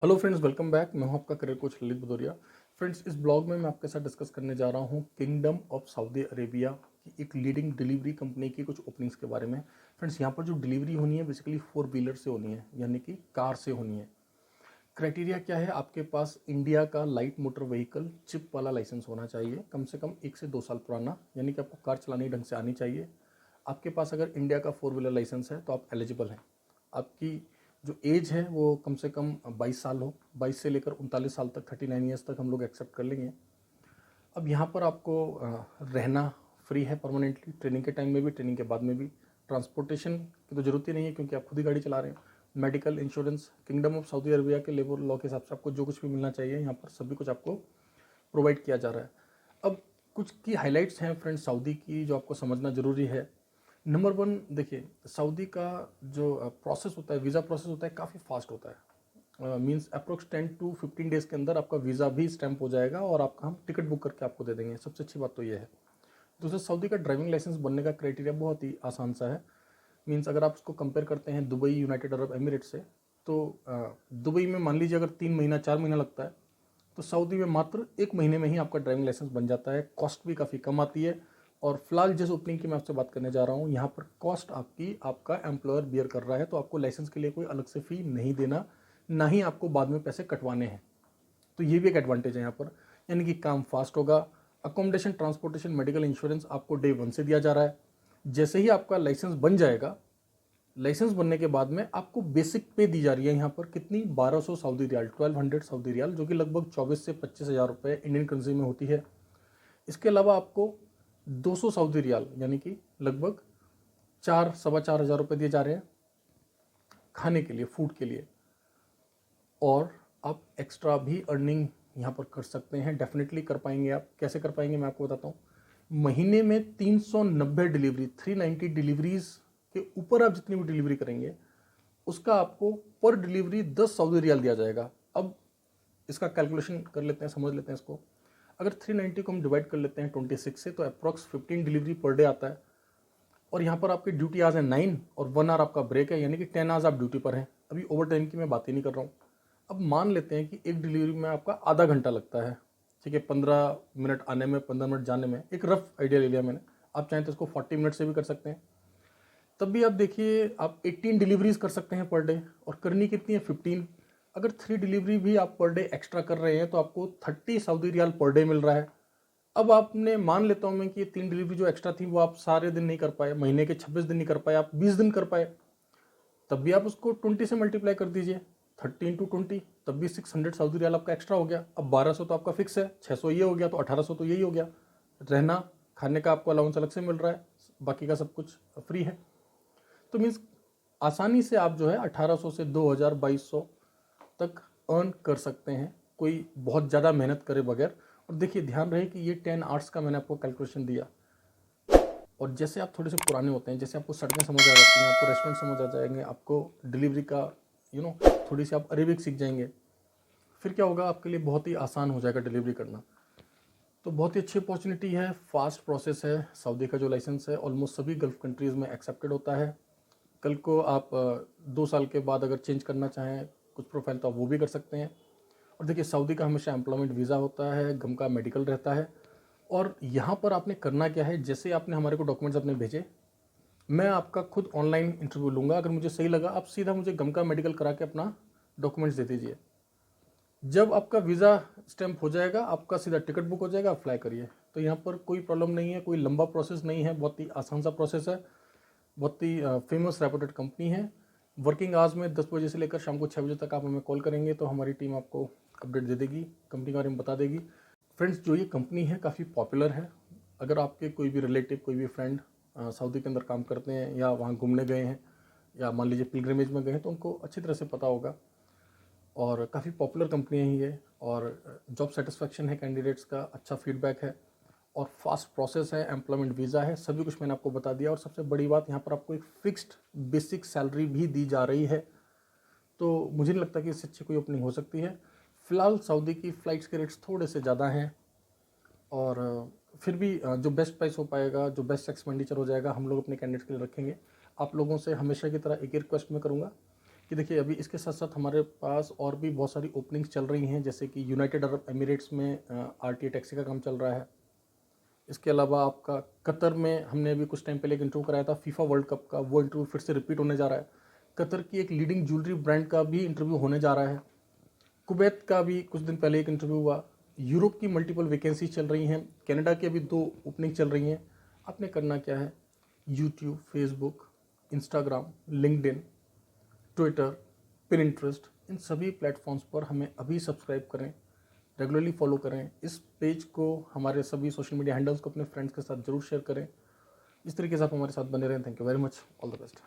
Hello friends, welcome back. मैं हूं आपका career coach Lalit Bhadauria. Friends, इस ब्लॉग में मैं आपके साथ डिस्कस करने जा रहा हूं किंगडम ऑफ सऊदी अरेबिया की एक लीडिंग डिलीवरी कंपनी की कुछ ओपनिंग्स के बारे में। फ्रेंड्स, यहां पर जो डिलीवरी होनी है बेसिकली 4 व्हीलर से होनी है, यानी कि कार से होनी है। क्राइटेरिया क्या है? आपके पास इंडिया का लाइट मोटर व्हीकल चिप वाला लाइसेंस होना चाहिए, कम से कम 1 से 2 साल पुराना, यानी कि आपको कार चलानी ढंग से आनी चाहिए। आपके पास अगर इंडिया का 4 व्हीलर लाइसेंस है तो आप एलिजिबल हैं। आपकी जो एज है वो कम से कम 22 साल हो। 22 से लेकर 39 साल तक, 39 ईयर्स तक हम लोग एक्सेप्ट कर लेंगे। अब यहाँ पर आपको रहना फ्री है परमानेंटली, ट्रेनिंग के टाइम में भी, ट्रेनिंग के बाद में भी। ट्रांसपोर्टेशन की तो ज़रूरत ही नहीं है क्योंकि आप खुद ही गाड़ी चला रहे हैं। Medical insurance, kingdom of Saudi Arabia के लेबर लॉ के हिसाब से आपको जो कुछ भी मिलना चाहिए यहाँ पर सभी कुछ आपको प्रोवाइड किया जा रहा है। अब कुछ की हाइलाइट्स हैं फ्रेंड्स सऊदी की जो आपको समझना ज़रूरी है। नंबर वन, देखिए, सऊदी का जो प्रोसेस होता है, वीज़ा प्रोसेस होता है, काफ़ी फास्ट होता है। मींस अप्रोक्स 10 to 15 डेज़ के अंदर आपका वीज़ा भी स्टैम्प हो जाएगा और आपका हम टिकट बुक करके आपको दे देंगे। सबसे अच्छी बात तो ये है। दूसरा, सऊदी का ड्राइविंग लाइसेंस बनने का क्राइटेरिया बहुत ही आसान सा है। मींस अगर आप उसको कंपेयर करते हैं दुबई, यूनाइटेड अरब एमिरेट से, तो दुबई में मान लीजिए अगर 3 महीना 4 महीना लगता है, तो सऊदी में मात्र 1 महीने में ही आपका ड्राइविंग लाइसेंस बन जाता है। कॉस्ट भी काफ़ी कम आती है। और फिलहाल जिस ओपनिंग की मैं आपसे बात करने जा रहा हूँ, यहाँ पर कॉस्ट आपका एम्प्लॉयर बियर कर रहा है, तो आपको लाइसेंस के लिए कोई अलग से फ़ी नहीं देना, ना ही आपको बाद में पैसे कटवाने हैं। तो ये भी एक एडवांटेज है यहाँ पर, यानी कि काम फास्ट होगा। अकोमोडेशन, ट्रांसपोर्टेशन, मेडिकल इंश्योरेंस आपको डे 1 से दिया जा रहा है। जैसे ही आपका लाइसेंस बन जाएगा, लाइसेंस बनने के बाद में आपको बेसिक पे दी जा रही है यहाँ पर कितनी, 1200 सऊदी रियाल, 1200 सऊदी रियाल, जो कि लगभग 24 से 25 हज़ार रुपये इंडियन करेंसी में होती है। इसके अलावा आपको 200 सऊदी रियाल, यानी कि लगभग 4 सवा 4 हज़ार रुपये दिए जा रहे हैं खाने के लिए, फूड के लिए। और आप एक्स्ट्रा भी अर्निंग यहाँ पर कर सकते हैं, डेफिनेटली कर पाएंगे। आप कैसे कर पाएंगे मैं आपको बताता हूँ। महीने में 390 डिलीवरी, 390 डिलीवरीज के ऊपर आप जितनी भी डिलीवरी करेंगे उसका आपको पर डिलीवरी 10 सऊदी रियाल दिया जाएगा। अब इसका कैलकुलेशन कर लेते हैं, समझ लेते हैं इसको। अगर 390 को हम डिवाइड कर लेते हैं 26 से, तो अप्रॉक्स 15 डिलीवरी पर डे आता है। और यहाँ पर आपकी ड्यूटी आवर्स है 9 और 1 आवर आपका ब्रेक है, यानी कि 10 आवर्स आप ड्यूटी पर हैं। अभी ओवर टाइम की मैं बात ही नहीं कर रहा हूँ। अब मान लेते हैं कि एक डिलीवरी में आपका आधा घंटा लगता है, ठीक है, 15 मिनट आने में, 15 मिनट जाने में, एक रफ आइडिया ले लिया मैंने। आप चाहें तो इसको 40 मिनट से भी कर सकते हैं। तब भी आप देखिए, आप 18 डिलीवरीज कर सकते हैं पर डे, और करनी कितनी है, 15। अगर 3 डिलीवरी भी आप पर डे एक्स्ट्रा कर रहे हैं तो आपको 30 Saudi riyal per day meal रहा है। अब आपने, मान लेता हूं मैं कि ये 3 डिलीवरी जो एक्स्ट्रा थी वो आप सारे दिन नहीं कर पाए, महीने के 26 दिन नहीं कर पाए, आप 20 दिन कर पाए, तब भी आप उसको 20 से मल्टीप्लाई कर दीजिए, 30 × 20, तब भी 600 सऊदी रियाल आपका एक्स्ट्रा हो गया। अब 1200 तो आपका फिक्स है, 600 ये हो गया, तो 1800 तो यही हो गया। रहना खाने का आपको अलाउंस अलग से मिल रहा है, बाकी का सब कुछ फ्री है। तो मीन्स आसानी से आप जो है 1800 से 2000, 2200 तक अर्न कर सकते हैं, कोई बहुत ज़्यादा मेहनत करे बगैर। और देखिए, ध्यान रहे कि ये 10 आवर्स का मैंने आपको कैलकुलेशन दिया। और जैसे आप थोड़े से पुराने होते हैं, जैसे आपको सड़कें समझ आ जाती हैं, आपको रेस्टोरेंट समझ आ जाएंगे, आपको डिलीवरी का थोड़ी सी आप अरेबिक सीख जाएंगे, फिर क्या होगा, आपके लिए बहुत ही आसान हो जाएगा डिलीवरी करना। तो बहुत ही अच्छी अपॉर्चुनिटी है, फास्ट प्रोसेस है। सऊदी का जो लाइसेंस है ऑलमोस्ट सभी गल्फ कंट्रीज़ में एक्सेप्टेड होता है। कल को आप 2 साल के बाद अगर चेंज करना चाहें कुछ प्रोफाइल, तो आप वो भी कर सकते हैं। और देखिए, सऊदी का हमेशा एम्प्लॉयमेंट वीज़ा होता है, गम का मेडिकल रहता है। और यहाँ पर आपने करना क्या है, जैसे आपने हमारे को डॉक्यूमेंट्स अपने भेजे, मैं आपका खुद ऑनलाइन इंटरव्यू लूँगा। अगर मुझे सही लगा, आप सीधा मुझे गम का मेडिकल करा के अपना डॉक्यूमेंट्स दे दीजिए। जब आपका वीज़ा स्टैम्प हो जाएगा, आपका सीधा टिकट बुक हो जाएगा, आप फ्लाई करिए। तो यहाँ पर कोई प्रॉब्लम नहीं है, कोई लंबा प्रोसेस नहीं है, बहुत ही आसान सा प्रोसेस है। बहुत ही फेमस रेपुटेड कंपनी है। वर्किंग आवर्स में 10 बजे से लेकर शाम को 6 बजे तक आप हमें कॉल करेंगे तो हमारी टीम आपको अपडेट दे देगी, कंपनी के बारे में बता देगी। फ्रेंड्स, जो ये कंपनी है काफ़ी पॉपुलर है। अगर आपके कोई भी रिलेटिव, कोई भी फ्रेंड सऊदी के अंदर काम करते हैं या वहाँ घूमने गए हैं, या मान लीजिए पिलग्रिमेज में गए हैं, तो उनको अच्छी तरह से पता होगा। और काफ़ी पॉपुलर कंपनी है ये, और जॉब सेटिस्फेक्शन है कैंडिडेट्स का, अच्छा फीडबैक है, और फास्ट प्रोसेस है, एम्प्लॉयमेंट वीज़ा है, सभी कुछ मैंने आपको बता दिया। और सबसे बड़ी बात, यहाँ पर आपको एक फिक्स्ड बेसिक सैलरी भी दी जा रही है। तो मुझे नहीं लगता कि इससे अच्छी कोई ओपनिंग हो सकती है। फ़िलहाल सऊदी की फ़्लाइट्स के रेट्स थोड़े से ज़्यादा हैं, और फिर भी जो बेस्ट प्राइस हो पाएगा, जो बेस्ट एक्सपेंडिचर हो जाएगा, हम लोग अपने कैंडिडेट्स के लिए रखेंगे। आप लोगों से हमेशा की तरह एक ही रिक्वेस्ट मैं करूँगा कि देखिए अभी इसके साथ साथ हमारे पास और भी बहुत सारी ओपनिंग्स चल रही हैं, जैसे कि यूनाइटेड अरब एमिरेट्स में RTA टैक्सी का काम चल रहा है। इसके अलावा आपका कतर में हमने अभी कुछ टाइम पहले एक इंटरव्यू कराया था फीफा वर्ल्ड कप का, वो इंटरव्यू फिर से रिपीट होने जा रहा है। कतर की एक लीडिंग ज्वेलरी ब्रांड का भी इंटरव्यू होने जा रहा है। कुवैत का भी कुछ दिन पहले एक इंटरव्यू हुआ। यूरोप की मल्टीपल वैकेंसी चल रही हैं। कनाडा की अभी 2 ओपनिंग चल रही हैं। आपने करना क्या है, YouTube, Facebook, Instagram, LinkedIn, Twitter, Pinterest, इन सभी प्लेटफॉर्म्स पर हमें अभी सब्सक्राइब करें, रेगुलरली फॉलो करें। इस पेज को, हमारे सभी सोशल मीडिया हैंडल्स को अपने फ्रेंड्स के साथ जरूर शेयर करें। इस तरीके से आप हमारे साथ बने रहें। Thank you very much, all the best.